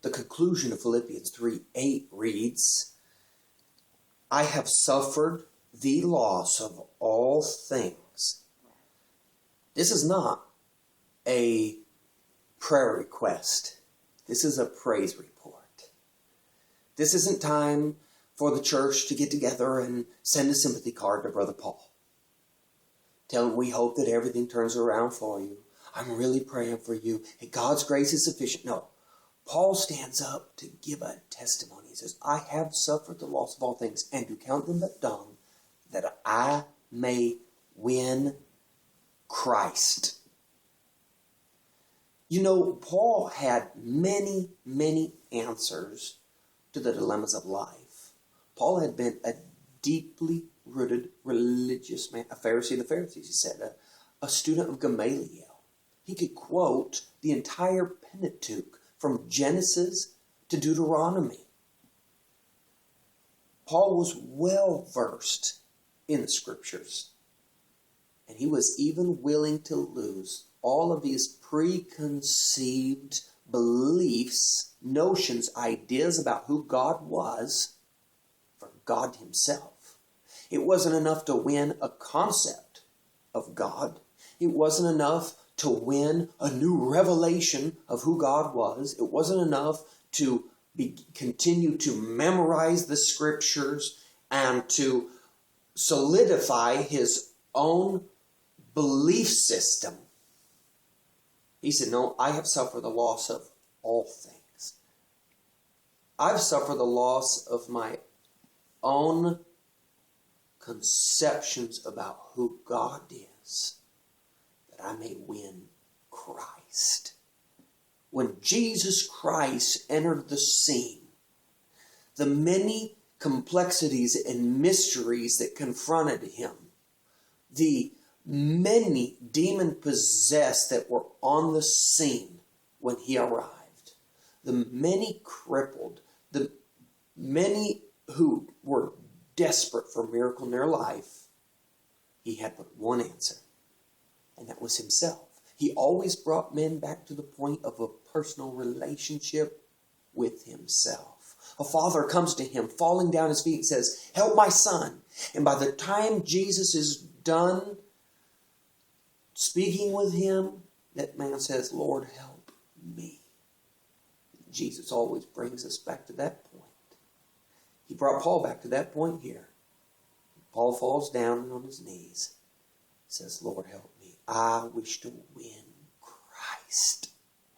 The conclusion of Philippians 3:8 reads, I have suffered the loss of all things. This is not a prayer request. This is a praise report. This isn't time for the church to get together and send a sympathy card to Brother Paul. Tell him we hope that everything turns around for you. I'm really praying for you. And God's grace is sufficient. No. Paul stands up to give a testimony. He says, I have suffered the loss of all things, and to count them but dung, that I may win Christ. You know, Paul had many, many answers to the dilemmas of life. Paul had been a deeply rooted religious man, a Pharisee of the Pharisees, he said, a student of Gamaliel. He could quote the entire Pentateuch from Genesis to Deuteronomy. Paul was well versed in the scriptures, and he was even willing to lose all of his preconceived beliefs, notions, ideas about who God was for God himself. It wasn't enough to win a concept of God. It wasn't enough to win a new revelation of who God was. It wasn't enough to continue to memorize the scriptures and to solidify his own belief system. He said, no, I have suffered the loss of all things. I've suffered the loss of my own conceptions about who God is, that I may win Christ. When Jesus Christ entered the scene, the many complexities and mysteries that confronted him, the many demon-possessed that were on the scene when he arrived, the many crippled, the many who were desperate for a miracle in their life, he had but one answer, and that was himself. He always brought men back to the point of a personal relationship with himself. A father comes to him, falling down his feet, and says, help my son. And by the time Jesus is done speaking with him, that man says, Lord, help me. Jesus always brings us back to that point. He brought Paul back to that point here. Paul falls down on his knees, says, Lord, help me. I wish to win Christ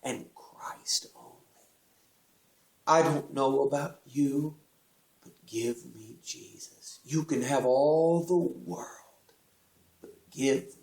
and Christ only. I don't know about you, but give me Jesus. You can have all the world, but give